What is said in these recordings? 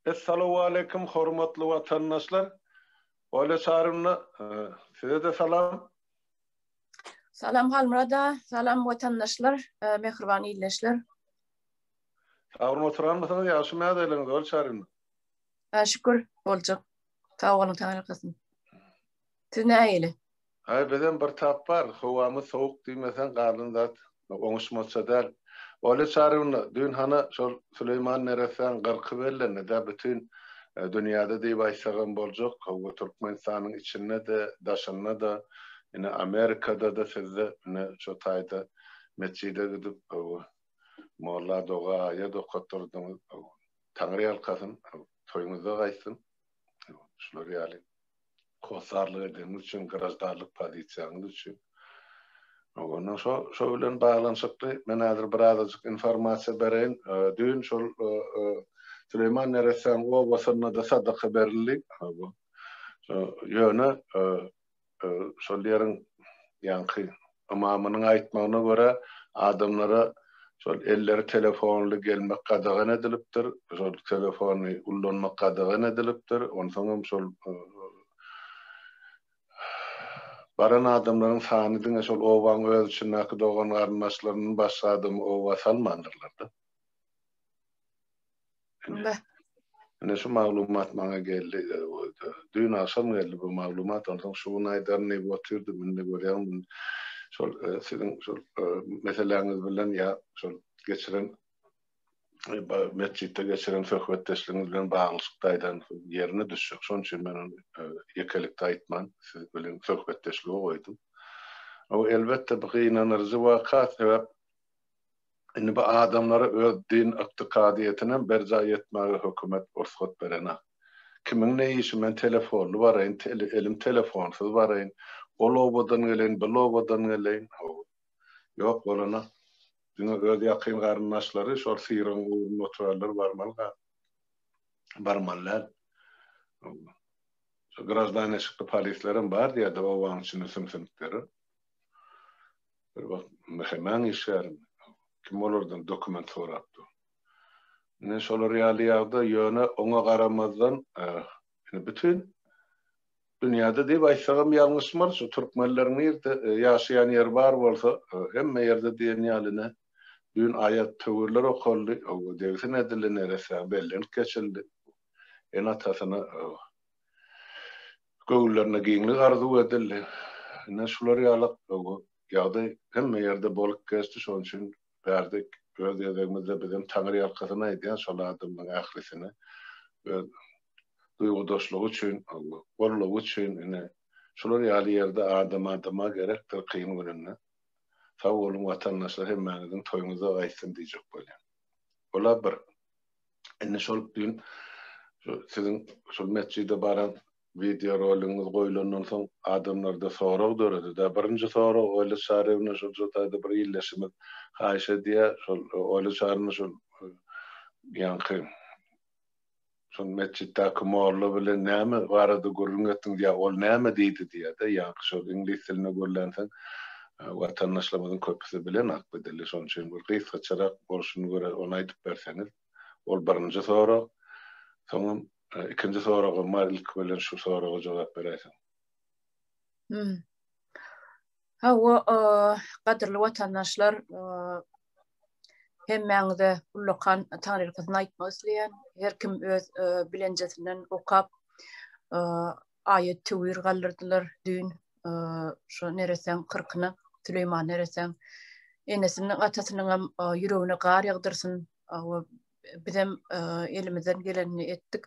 Esselamu aleyküm hormatly vatandaşlar. Öyle çağrımla size de salam. Salam Halmurada, salam vatandaşlar, mehriban iyileşler. Sağırın oturan mısınız? Yaşımaya da eliniz, öyle çağrımla. Şükür olacak. Sağ olun Tanrı kızım. Siz ne eyle? Hay bizden bir tap var. Havamız soğuk diymesen karnın zat. Onuşmasa der. Öyle çağrımla dün hana Süleyman neresen gırkı belirli de bütün dünyada deyip aysagan bolacak. Hava Türkmenistan'ın içinde de, daşında da, yine Amerika'da da sizde yine şu tayda mescide gidip Molla doğa ya da katırdınız. Tanrı yalkasın, toyunuza kaysın. Şular yani kosarlığı ediniz için, gırajdarlık pozisyonunuz için. Ondan şöyle bağlanışıklı, ben hazır birazcık informasiya vereyim. Dün Süleyman Neresen o basına da sadaka verildi. Yöne şollerin yankı imamının aytmağına göre adamlara elleri telefonlu gelmek qadağan edilipdir. Telefonu kullanmak qadağan edilipdir. Ondan sonra baran adamların sanidine ovan öz için nakı doğan arnaşlarının başladığım ova salmandırlardı. Ne şu malumat bana geldi. Dün akşam geldi bu malumat. Ondan şu aydan ne batırdı minne görüyorum. Sizin meseleriniz bilen ya geçiren mescitte geçiren söhbetleştiğiniz bilen bağlılıktaydan yerine düşecek. Son için ben yekalikte aytman siz bilen söhbetleşliğe koydum. Ama elbette bu inanırıcı vakat sebep indi bu adamlara öz din iktikadiyetine berca yetmeye hükümet ruhsat berene. Kimin ne işi men telefonlu varayın, elim telefonsuz varayın. Olobadan geleyin, belobadan geleyin. Yok olana. Dün öz yakın qarındaşları şol siran uğrun oturarlar barmallar. Grazdan eşikli polislerin var diye de o van içinde sımsınıkları. Bir bak, hemen işlerim. Kim olurdan dokument soraptı. Ne şol realiyada yöne ona qaramazdan bütün dünyada deyip aysağım yanlış var. Şu Türkmenlerin yerde yaşayan yer var olsa hemme yerde diyen yaline dün ayet tövürler okuldu. O devsin edildi neresi belirlenip geçildi. En atasına gövüllerine giyinlik arzu edildi. Ne şular yalak yağda hemme yerde bolup geçti. Şunun için verdik. Öz yedemizde bizim Tanrı yalkasına ediyen şol adamın ahlisine duygudaşlığı için, varlığı için şular yali yerde adama gerektir kıyım gününe. Sağ olun vatandaşlar hemmenizin toyunuza kaysın diyecek böyle. Ola bir. Şol dün sizin şol mescide baran video rolünüz koyulandan son adamlarda sorak döredi. Da birinci sorak öyle çarevine şol tayda bir illeşimiz haşa diye şol öyle çarını şol yankı şol mesciddeki morlu bile näme barada görüngettin diye ol näme deydi diye de yankı şol İngiliz diline görlensen vatandaşlarımızın köpüsü bilen akbedeli son için bir kıyıs kaçarak borçunu göre onu aytıp verseniz ol birinci sorak sonra ikinci sorağa mal ilk bilen şu sorağa cevap vereysin. O kadirli vatandaşlar hemmeňize ullakan Tanrı kızına aytmak isleýän her kim öz bilenjesinden okap ayet tewir galdyrdylar dün şu neresen 40'ny Süleyman neresen enesinin atasynyň ýüregine gar ýagdyrsyn bizim elimizden geleni etdik.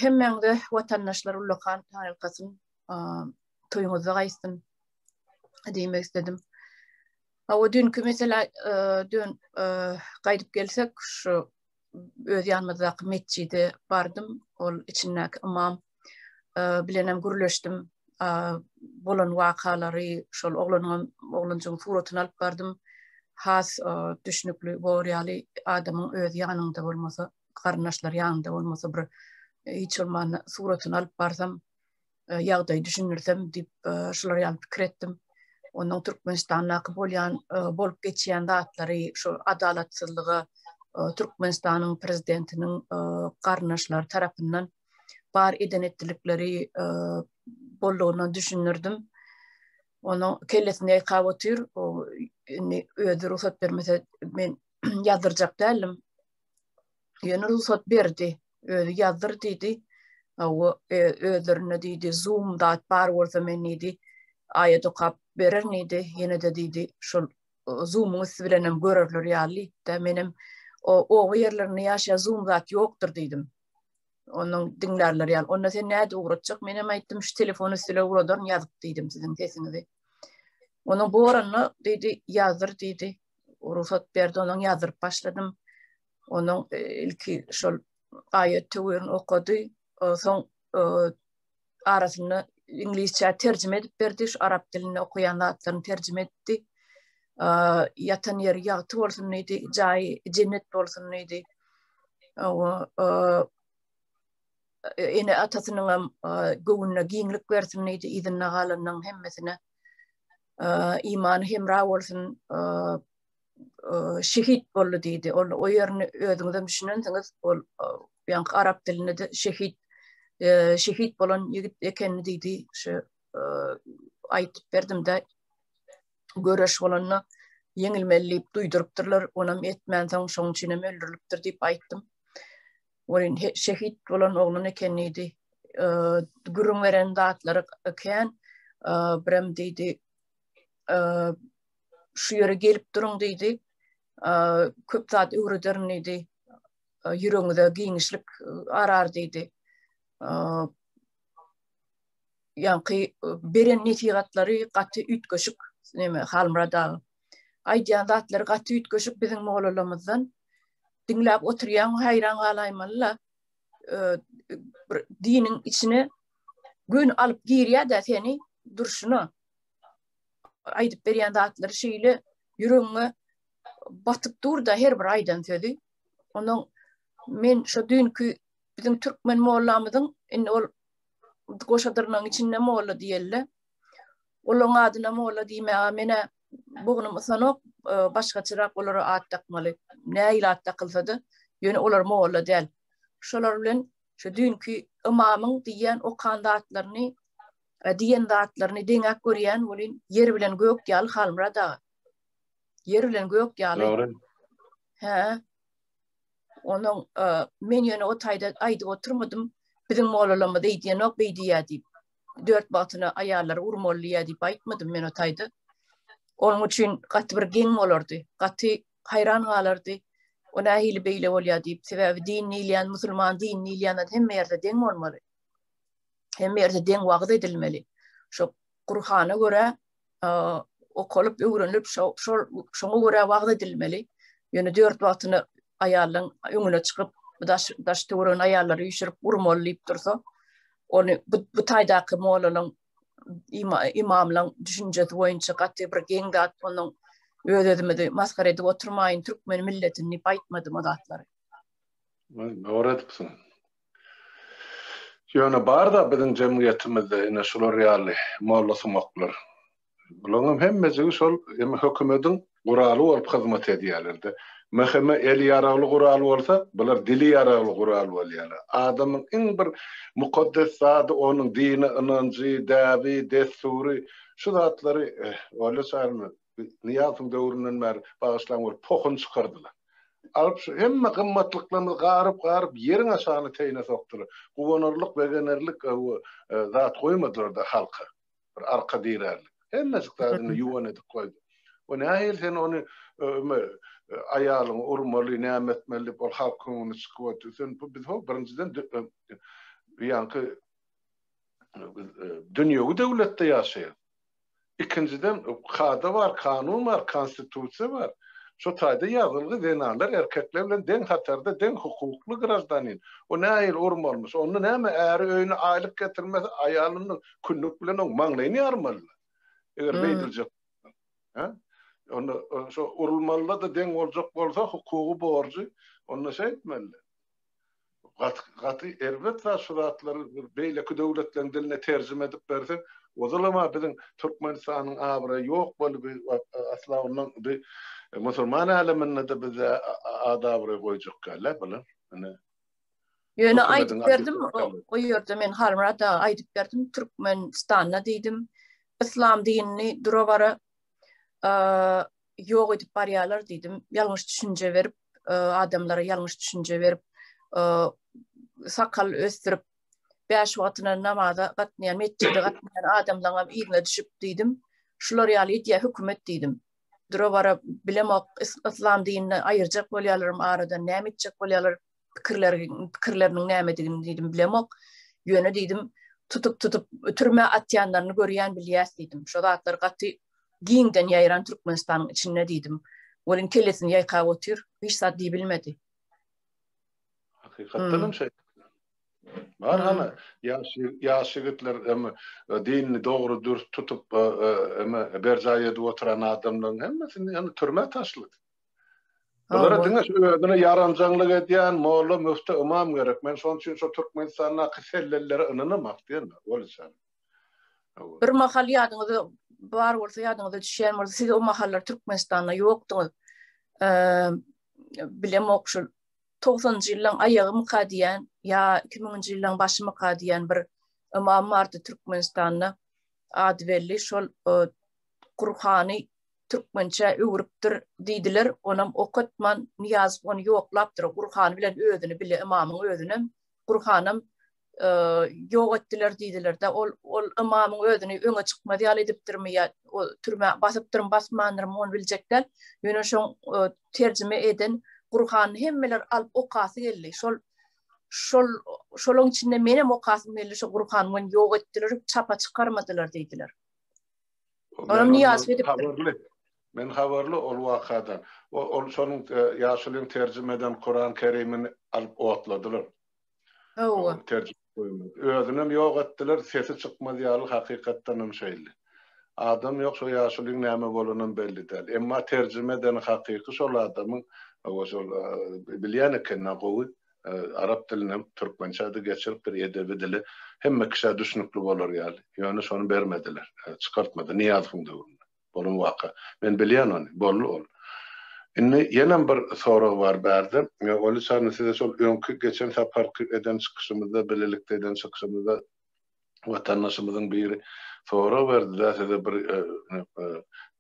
Hemmeňize vatandaşlar ullakan Tanrı kızyn toýuňyza gaýsyn diýmek istedim. O dünkü mesela dün gaýdyp gelsek şu öz ýanymyzdaky mescide bardım. Ol içindäki imam bilenem gürleşdim. Bolan wakalary şol oglanyň suratyny alyp bardım. Has düşnükli boreali adamın öz ýanynda bolmasa, garnaşlar ýanynda bolmasa bir hiç olmanda suratyny alyp barsam ýagdaý düşünürsem dip şolar ýaly pikir etdim. Onun Türkmenistan'daki bolup geçýän datlary, şu adalatsyzlygy, Türkmenistan'ın prezidentinin qarnaşlar tarafından bar eden ettilikleri bolluğunu düşünürdüm. Onu kellesine qawatyr, o ödür ruhsat bermese men yazdırjak değilim. Yeni ruhsat berdi, yazdır dedi. O ödürüne dedi, Zoom'da bar bolsa men dedi, ayet okap berer neydi, yine de dedi, şol Zoom'u bilenem görürler ýaly, da menim o yerlerini ýaşa Zoom'da yoktur dedim. Onun dinlerler ýaly. Onda sen näde uğratjak? Menem aýtdym, şu telefonu sile uğradan ýazyp dedim sizin sesinizi. Onun bu oranı dedi, yazdır dedi. Ruhsat berdi, onun yazdıryp başladım. Onun ilki şol ayet töwerini okudy. Soň arasyny İngilizce tercüme edip berdi. Şu Arap dilini okuyan zatlaryny tercüme etdi. Yatan yer ýagty bolsun neydi, jaý cennet bolsun neydi. Ene atasynyň göwnüne giňlik bersin neydi, idinne galanyň hemmesine iman hemra bolsun, şehit boldy diýdi. O ýerini özüňizden düşünensiňiz, ol ýa Arap dilinde de şehit bolan ýigit ekenini diýdi. Şu aýtyp berdim de göreş bolanyny yeňilmelip duýdurypdyrlar, onam etmän soň şoň üçin öldürilipdir diýip aýtdym. Olin şehit bolan oglun ekenidi, gürüň beren datlary eken, birem diýdi, şu ýere gelip duruň diýdi, köp zat öwrederin diýdi, ýüregiňizde giňişlik arar diýdi. Ýa-ni beren netigatlary gaty ütgeşik, neme halmrada. Aýdýan zatlar gaty ütgeşik biziň mogullarymyzdan dinläp oturýan haýran galaýmalla, diniň içine gün alıp girýär da seni durşuna aýdyp berýän zatlar şeýle ýüregiňe batyp dur da her bir aýdan sözi. Onuň men şu dünkü biziň türkmen mollamyzyň ol goşadyrnyň içinde molla diýelle. Olaň adyna molla diýme mene bugunum sanok başga çırak olara at takmaly. Näýle at takylsady, ýöne olar molla däl. Şolar bilen şu dünkü imamyň diýen o kandatlaryny diýen zatlaryny deňek görýän bolin yer bilen gök ýaly halmra da. Yer bilen gök ýaly. Doğru. He. Onun men ýöne o taýda aýdyp oturmadym. Biziň mollalarymyz diýen ok beýdiýär diýip. Dört batyna aýallar urmollyýar diýip aýtmadym men o taýda. Onun üçin gaty bir geň bolardy. Gaty hayran galardy. Ona hili beýle bolýar diýip, sebäbi dinni ilýän, musulman dinni ilýän hemme ýerde deň bolmaly. Hemme ýerde deň wagt edilmeli. Şo Kur'ana göre okulyp öwrenilip şoňa göre wagt edilmeli. Ýöne dört batyny aýallaryň öňüne çykyp daş töwren aýallary ýüşürip urmollyp dursa, onu bu taýdaky mollaryň imamlaryň düşünjesi boýunça gaty bir geň dat onuň ödedimidi maskara edip oturmayın Türkmen milletini aýtmadym o zatlary. Öğretipsin. Ýöne bar da biziň jemgyýetimizde ene şolar ýaly molla sumaklar. Bularym hemmesi şol hökümetiň guraly bolup hyzmat edýärlerdi. Mehme eli yaragly guraly bolsa, bular dili yaragly guraly bolýar. Adamyň iň bir mukaddes zady onuň dini, inancy, dawy, destury, şu zatlary öyle sarmy Niýazyň döwründen bäri bagyşlan bolup pokun çykardylar. Alıp hemme gymmatlyklaryny garyp ýeriň aşagyna teýne sokdylar. Guwanarlyk, begenerlik zat goýmadylar da halka. Bir arka diýerler. Hemme zatlaryny ýuwan edip goýdy. O nähil sen onu aýalyň urmaly, nämetmeli bol halkyny çykyp sen biz birinciden ýa-ni dünýägi döwletde ýaşaýar. İkinciden kada var, kanun var, konstitusiya var. Şu taýda ýazylgy zenalar erkekler bilen deň hatarda, deň hukukly grazdanyn. O näýil urmalmyş, onu näme äri öýüne aýlyk getirmez, aýalynyň künnük bilen oň maňlaýyny ýarmaly. Eger beýdiljek. Ha? Onu şu urulmalyda da deň boljak bolsa, hukuky borjy, onu şeýtmeli. Gaty elbet we şu zatlary beýleki döwletleriň diline terjime edip berse, o zalama biziň Türkmenistanyň abry ýok bolup asla onuň Musulman aleminde de bize adabı koyacak galiba bilen. Yöne aydıp verdim, o yerde men harmada aydıp verdim, Türkmenistan'a deydim, İslam dinini duravara yok edip baryalar deydim, yanlış düşünce verip, adamlara yanlış düşünce verip, sakal östürüp, 5 vakitine namaza katmayan, mescide katmayan adamlarına iğne düşüp deydim, şular yali diye hükümet deydim. Duravara bilemek, İslam dinini ayıracak bolyalarım arada, ne edecek bolyalar, pikirlerinin nämedigini diýdim bilemok. Ýöne diýdim, tutup türme atýanlaryny görýän bilýäs diýdim. Şo zatlar gaty giňden ýaýran Türkmenistanyň içinde diýdim. Olin kelesini ýaýka otyr, hiç zat diýip bilmedi. Hakykatdanam şey. Var hana ýaşygitler dinini dogry dürüst tutup ber jaýda oturan adamlaryň hemmesini ýani türme taşlady. Olara diňe öňe yaranjanlyk edýän molla müfti imam gerek. Men şoň üçin şo Türkmenistanyň kysellellere ynanymak diýen. Bolsa. Bir mahal ýadyňyzda bar bolsa ýadyňyzda düşýän bolsa siz o mahallar Türkmenistanda ýokdyňyz. Bilemok şol 90-njy ýyllaň aýagymy kadýän ýa 2000-njy ýyllaň başymy kadýän bir imam bardy Türkmenistanda ady belli şol Qur'any Türkmençe öwrüpdir diýdiler. Onam okutman Niyaz onu ýoklapdyr. Qur'an bilen özüni bile imamyň özüni Qur'anam ýok etdiler diýdiler de ol imamyň özüni öňe çykmady ýaly edipdirmi ýa o türme basypdyrm basmandyrymy onu biljekler. Ýöne şoň terjime eden Qur'any hemmeler alyp okasy geldi. Şolun içinde menem okasym geldi. Şo Qur'anyny ýok etdiler, çapa çykarmadylar diýdiler. Onam Niyaz edipdir. Men habarly ol wakadan. Ol şonuň ýaşulyň terjimeden Kur'an Kerimini alyp otladylar. Terjime koýmady. Özünem ýok etdiler, sesi çykmady ýaly hakykatdanam şeýle. Adam ýok şo ýaşulyň näme bolanyny belli däl. Emma terjimeden hakyky şol adamyň şol bilýän ekeniň gowy arap diline Türkmençe de geçirip bir edebi dili hemme kişi düşünükli bolar ýaly. Ýöne şonu bermediler. Çykartmady. Niýazym döwründe. Bolun waka. Men bilýän onu. Bolly ol. Indi ýene bir soragy bar berdi. Ol şonu size şol öňkü geçen sapar eden çykyşymyzda, bilelikde eden çykyşymyzda watandaşymyzyň biri soragy berdi da size bir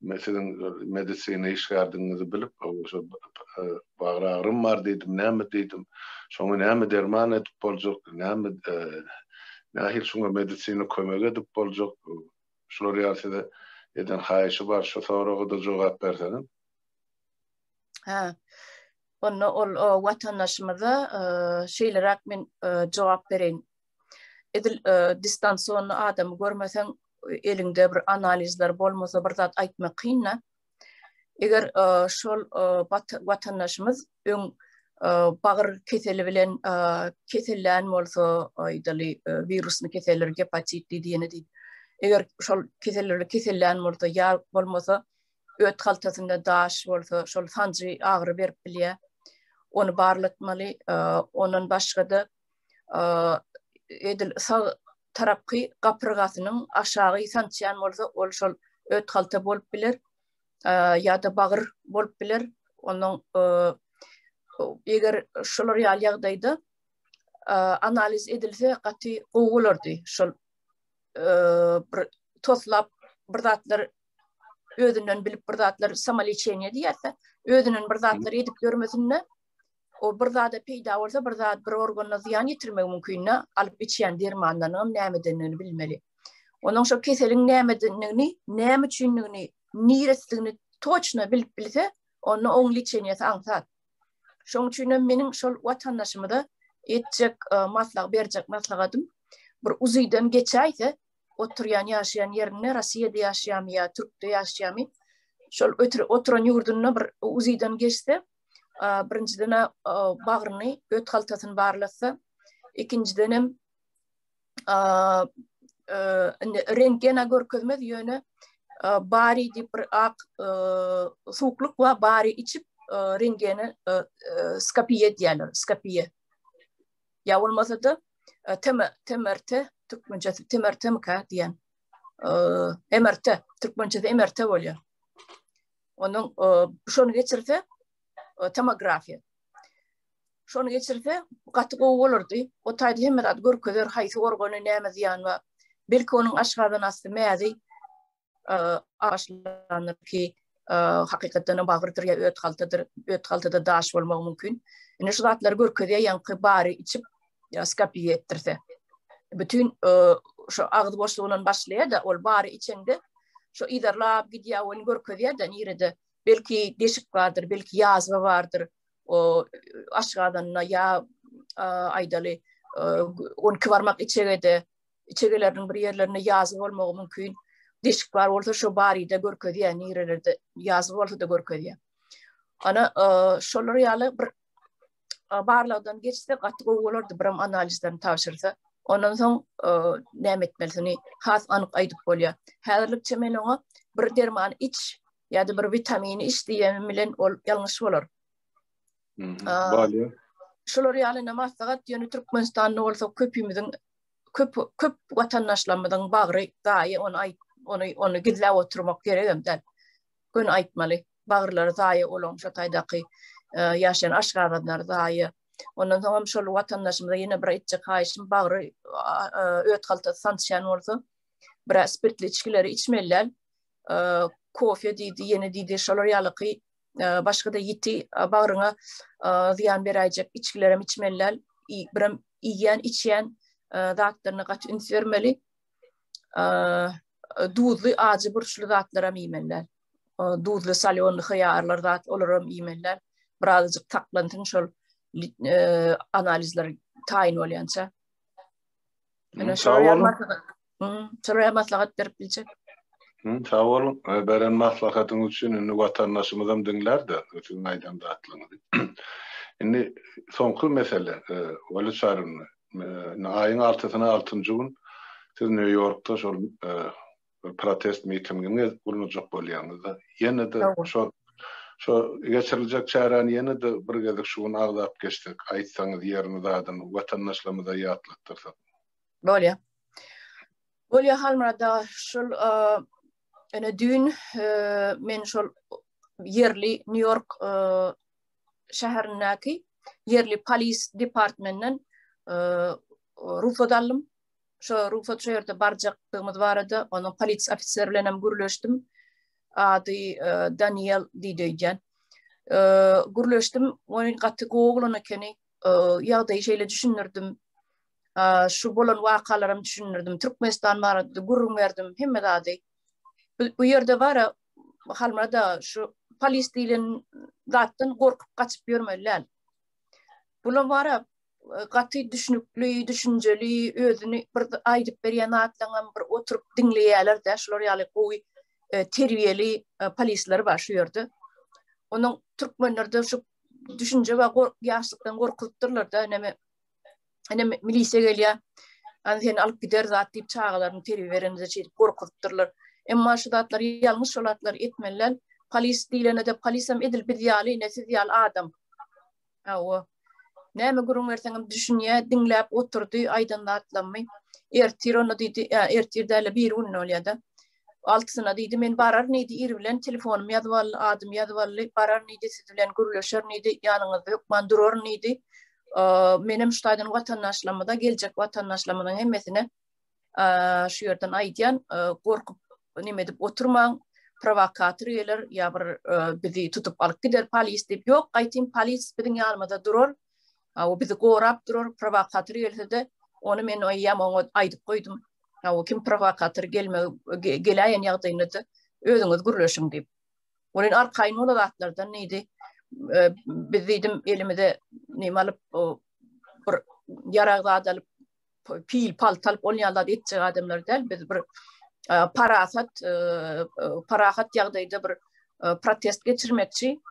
meselen medisine işgärdiňizi bilip, şo bagrağrym bar diýdim, näme diýdim. Şoňa näme derman edip boljak, näme nähil şoňa medisine kömek edip boljak. Şolar ýaşyda eden haýyşy bar, şo soraga da jogap berseň. Onu ol watandaşymyza şeýlerak men jogap bereň. Edil distansiýony adamy görmeseň elinde bir analizler bolmasa bir zat aýtmak kynna. Eger şol watandaşymyz öň bagyr keseli bilen kesellän bolsa aýdaly wirusyny keseller hepatit diýeni diýip. Eger şol kesellän bolsa ýa bolmasa öt haltasynda daş bolsa şol sancı agyry berip bilýär. Onu barlatmaly, ondan başga da edil sağ tarapky gapyrgasynyň aşağı sançyan bolsa ol şol öt halta bolup biler ýa-da bagyr bolup biler. Onuň eger şolar ýaly ýagdaýda analiz edilse gaty gowy şol bir toslap bir zatlar özünden bilip bir zatlar samaliçeniýe diýerse özünden bir zatlar edip görmesinde o bir zada peýda bolsa bir zat bir organa ziýan ýetirmek mümkinne alyp içýän dermanlaryň nämedenini bilmeli. Onuň şo keseliň nämedenini, näme üçinligini, niresligini toçna bilip bilse onu oň liçeniýeti aňsat. Şoň üçin meniň şol watandaşymyza etjek maslahat berjek maslahatym bir uzydan geçäýse oturýan ýaşaýan ýerine Rossiýada ýaşaýan ýa Türkde ýaşaýan şol oturan ýurduny bir uzydan geçse birinciden bagyryny öt haltasyny barlasa, ikinciden hem rentgena görkezmez ýöne bari diýip bir ak suwukluk we bari içip rentgeni skapiye diýerler, skapiye. Ya bolmasa da temerte Türkmençe temerte mi ka diýen. MRT, Türkmençede MRT bolýar. Onun şonu geçirse tomografiya. Şonu geçirse gatyk olurdu. O taýda hemmerat görkezler haýsy organy näme ziýan we belki onun aşgadan asty mäzi başlanır ki hakykatdan bagyrdyr ya öt haltyda daş bolmagy mümkin. Ine şu zatlar görkezýär ýanky bary içip ya skapiýa etdirse. Bütün şu ağız boşluğundan başlaýar da ol bary içinde şu iderlap gidýär onu görkezýär da nirede belki deşik vardır, belki yazma vardır. O aşağıdan ya aydalı on kıvarmak içegelerinin bir yerlerine yazı olmağı mümkün. Deşik var orada şu bari de görkezýär, nirelerde yazı olsa da görkezýär. Ana şolar ýaly bir barlardan geçse gatyk olardy bir analizlerini tapşyrsa. Ondan soň näme etmelisini has anyk aýdyp bolýar. Häzirlikçe men oňa bir derman iç ýa-da bir vitamini iç diýen bilen ol ýalňyş bolar. Şolar ýaly namasagat ýöne Türkmenistanyň bolsa köpümiziň köp watandaşlarymyzyň bagry daýy onu gidläp oturmak gerek emden. Gün aýtmaly. Bagyrlary daýy olan şu taýdaky ýaşaýan aşgaranlar daýy. Ondan soň şol watandaşymyza ýene bir etjek haýşym bagry öt halta sançýan bolsa bir spirtli içkileri içmeliler. Kofe diýdi, ýene diýdi şolar ýaly başga da ýiti bagryňa ziýan beräjek içkileri içmeliler. Biram iýen içýän zatlaryna gaty üns bermeli. Duzly acı burçly zatlara ýemeliler. Duzly salyonly hyýarlar zat olaram ýemeliler. Birazjyk taklantyn şol analizler taýin bolýança. Ene şoýa maslahat berip biljek. Sağ olun. Beren maslahatyň üçin indi watandaşymyzam diňler-de ötüň aýdan datlyňy. Indi soňky mesele oly çaryn aýyň 6-njy gün siz New York'ta şol protest mitingiňe gurulajak bolýanňyzda ýene de şu geçiriljek çäräni ýene de bir gezek şuny agdap geçdik. Aýtsaňyz ýerini dadan watandaşlarymyza ýatlatdyrsak. Bolýar. Bolýar halmada şol ene dün men şol yerli New York şäherindäki yerli polis departmentinden ruhsat aldım. Şu ruhsat şeýerde barjaklygymyz barada, onu polis ofiseri bilen gürleşdim. Ady Daniel diýdiýen. Gürleşdim, onuň gaty goglany ekeni ýagdaý şeýle düşünürdim. Şu bolan wakalarym düşünürdim. Türkmenistan barada gurrun berdim, hemme ady. Bu ýerde bara halmada şu polis diýilen zatdan gorkup gaçyp ýörmeliler. Bular bara gaty düşünükli, düşünjeli, özüni bir aýdyp berýän atlaňam bir oturup dinleýärler-de, şolar ýaly gowy terbiyeli polisler bar şu ýerde. Onuň türkmenlerde şu düşünje we ýaşlykdan gorkulypdyrlar-da, näme milisiýa gelýär. Sen alyp gider zat diýip çağalaryny terbiýe berende çeýip gorkulypdyrlar. Emma şu zatlar ýalňyş şolatlar etmeliler. Polis diýilene de polisam edil bir ýaly, nesiz ýaly adam. O näme gurrun berseňem düşünýär, dinläp oturdy, aýdan atlanmy. Ertir onu diýdi, ertirde bir gün bolýar-da. Altysyna diýdi, men barar neydi iri bilen telefonum ýazyp adım ýazyp barar neydi siz bilen gürleşer neydi ýanyňyzda ýokman durur neydi. Menem şu taýdan watandaşlarymyza geljek watandaşlarymyň hemmesine şu ýerden aýdýan gorkup nime dip oturmaň, provokator ýeler ýa bir bizi tutup alyp gider polis diýip ýok, aýtym polis biziň ýanymyzda durur. O bizi gorap durur, provokator ýelse-de onu men oýýam aýdyp goýdum. O kim provokator gelýän ýagdaýynda özüňiz gürleşiň diýip. Onuň arkaýyn ola zatlardan neydi? Biz diýdim elimize nime alyp bir ýarag zat alyp pil paltal bolýanlar etjek adamlar däl, biz bir parahat ýagdaýda bir protest geçirmekçi.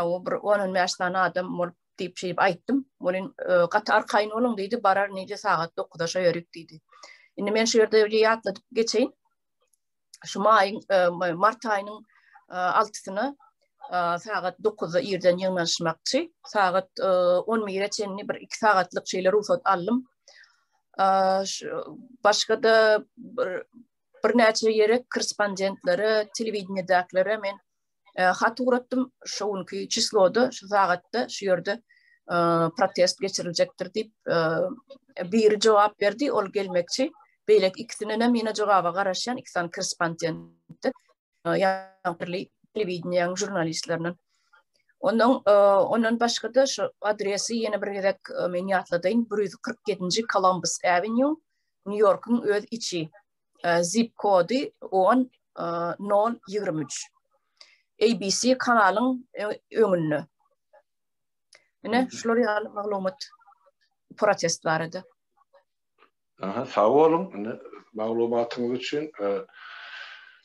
O bir onun mäşdany adam bolup diýip şeýip aýtdym. Onuň gaty arkaýyn olaň diýdi, barar neje saat 9-da şeýerik diýdi. Indi men şu ýerde ýatladyp geçeýin. Şu mart aýynyň 6-syna saat 9-da ýerden ýyňlaşmakçy. Saat 10:00 çenini bir 2 saatlyk şeýle ruhsat aldym. Başga da bir näçe ýere korrespondentlere, telewizionyadaklary men Hat uğrattım şoğunki çislodu, şu saatte, şu yerde protest geçirilecektir deyip bir cevap verdi, ol gelmekçi. Beylek ikisine mine cevaba karışan, ikisinden korrespondenti, yani televizyon jurnalistlerinin. Onun başka da şu adresi yine bir gedek men yatladayın, 147 Columbus Avenue, New York'un öz içi. Zip kodu 10-023. ABC kanalın öňünde. Mine şular ýaly maglumat protestlardy. Aha, sağ olun. Maglumatınız için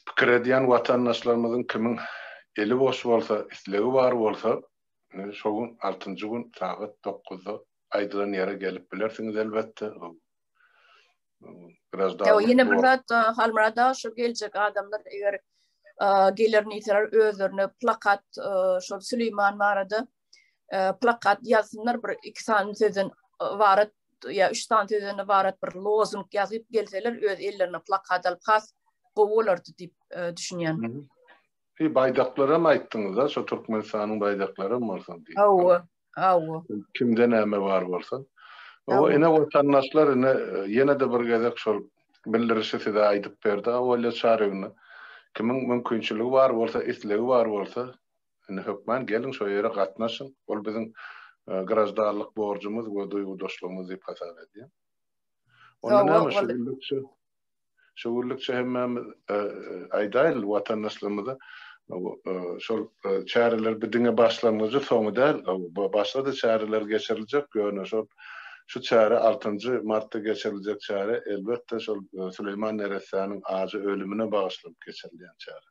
pikir ediyen vatandaşlarımızın kimin eli boş bolsa, isleği var bolsa, şoğun 6. gün saat 9'da aýdylan ýere gelip bilersiniz elbette. Biraz daha yine bir zat halmada şu gelecek adamlar eğer gelirini itirar özlerine plakat şu Süleyman vardı plakat yazsınlar bir 2 tane sözün varat ya 3 tane sözün varat bir lozung yazıp gelseler öz ellerine plakat alıp has gowolardy dip düşünýän. Baydaklara mı aýtdyňyz da? Şu Türkmenistan'ın baydakları mı bolsa diýip. Awa. Kimde näme var bolsa. O ene vatandaşlar ene de bir gezek şol bildirişi de aýdyp berdi. Ola çarygyny kimin mümkinçiligi var bolsa, islegi var bolsa, hökmen gelin şo ýere gatnaşyn. Ol biziň garaşdarlyk borjumuz we duýgudaşlygymyz diýip hasap edýär. Onda näme şowurlukça hemmem aýdaýl watandaşlarymyza şol çäreler bidiňe başlanmagy soňy däl, başlady çäreler geçiriljek ýöne şu çäre 6. martda geçiriljek çäre elbette şol Süleyman Neresanyň azy ölümine bagyşlap geçirilýän çäre.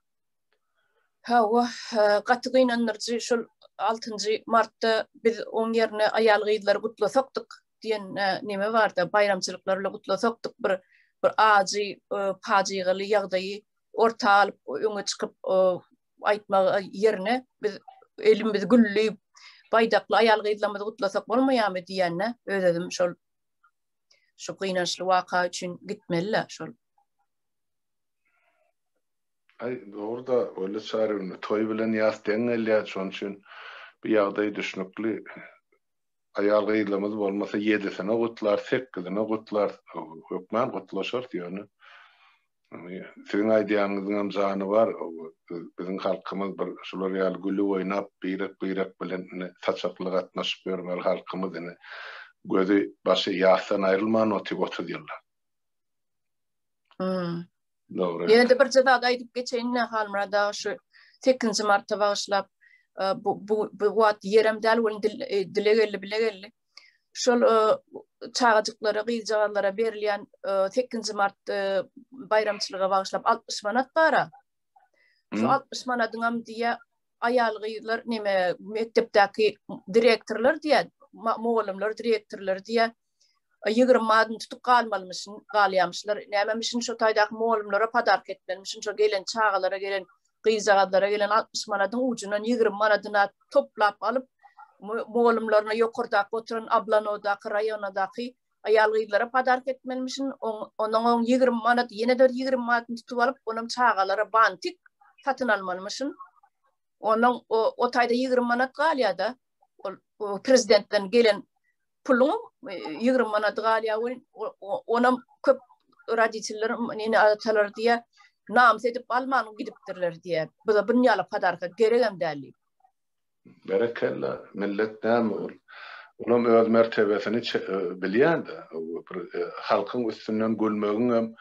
Gaty gynanyrjy şol 6. martda biz oň ýerine aýal gyýdylary gutlasakdyk diýen neme barda, bayramçylyklarla gutlasakdyk bir azy pajigaly ýagdaýy ortalyp öňe çykyp aýtmagy ýerine biz elimiz güllüýüp baydakly aýal gyýdylary gutlasak bolmaýarmy diýenne özüm şu gynançly waka üçin gitmeli şol. Orada öyle çağırın. Toy bilen ýasdan elýär, şoň üçin bir ýagdaý düşnükli aýal gyýdylymyz bolmasa 7-sine gutlar, 8-sine gutlar, hökmen gutlaşar diýeni. Siziň aýdýanyňyzyň jany var. Biziň halkymyz bir şular ýaly güllü oýnap, beýrek bilen saçaklyk atnaşyp bermeli halkymyz gözi başy ýasdan aýrylman otyp diýerler. Doğru. Ýene de bir jada aýdyp geçeýän halmada şu 8 martda bagyşlap bu wat ýerem däl bolan dilegelli. Şol çağajyklara, gyýjalara berilýän 8 mart bayramçylyga bagyşlap 60 manat bara. Şu 60 manatyňam diýe aýal gyýdylar neme mektepdäki direktorlar diýe, mugallimler direktorlar diýe 20 manat tutup galýamyşlar. Nämemişin şu taýdaky mugallimlere padark etmelmişin, şu gelen çağalara, gelen gyýjalara gelen 60 manatyň ucundan 20 manatyna toplap alyp mugallimlerine ýokurda oturan Ablanodaky raýonadaky aýal gyýdylara padark etmelmişin. Onuň 20 manat ýene de 20 manat tutup alyp onuň çağalara bantik satyn almalmışyn. Onuň o taýda 20 manat galýada. O prezidentden gelen pulun 20 manat galýa onuň köp raditiller neni atalar diye nam sedip alman gidipdirler diye. Bu da bir ýaly padarka geregem däl. Berekella millet näme ol? Onuň öz mertebesini bilýär-de. Halkyň üstünden gülmegiň hem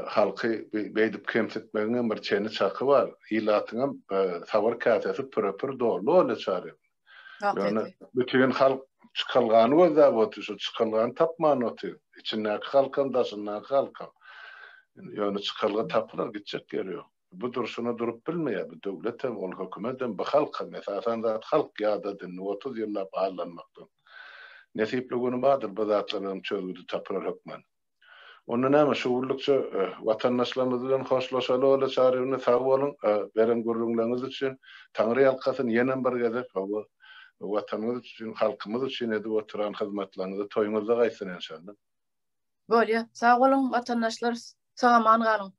halky beýdip kemsetmegiň bir çeni çaky var. Ilatyňam sabar kasasy püröpür dolu ola çary. Yani bütün halk çıkılganı gözde botu, şu çıkılganı tapman otu. İçindeki halkam, daşındaki halkam. Yani çıkılga tapılar gidecek geliyor. Bu duruşunu durup bilmeye, bu devletem, ol hükümetem, bu halkam. Esasen zat halk yadadın, 30 yılla bağlanmaktan. Nesipli günü badır, bu zatlarım çözgüdü tapılar hükmen. Onun näme şuurlukça vatandaşlarımız bilen hoşlaşaly ola çarýyny sag bolun, beren gurrunlaryňyz üçin Taňry ýalkasyn ýene bir gezek watanymyz üçin, halkymyz üçin edip oturan hyzmatlaryňyzy toýuňyzda gaýsyn inşallah. Bolýa, sag bolun vatandaşlar, sagaman galyn.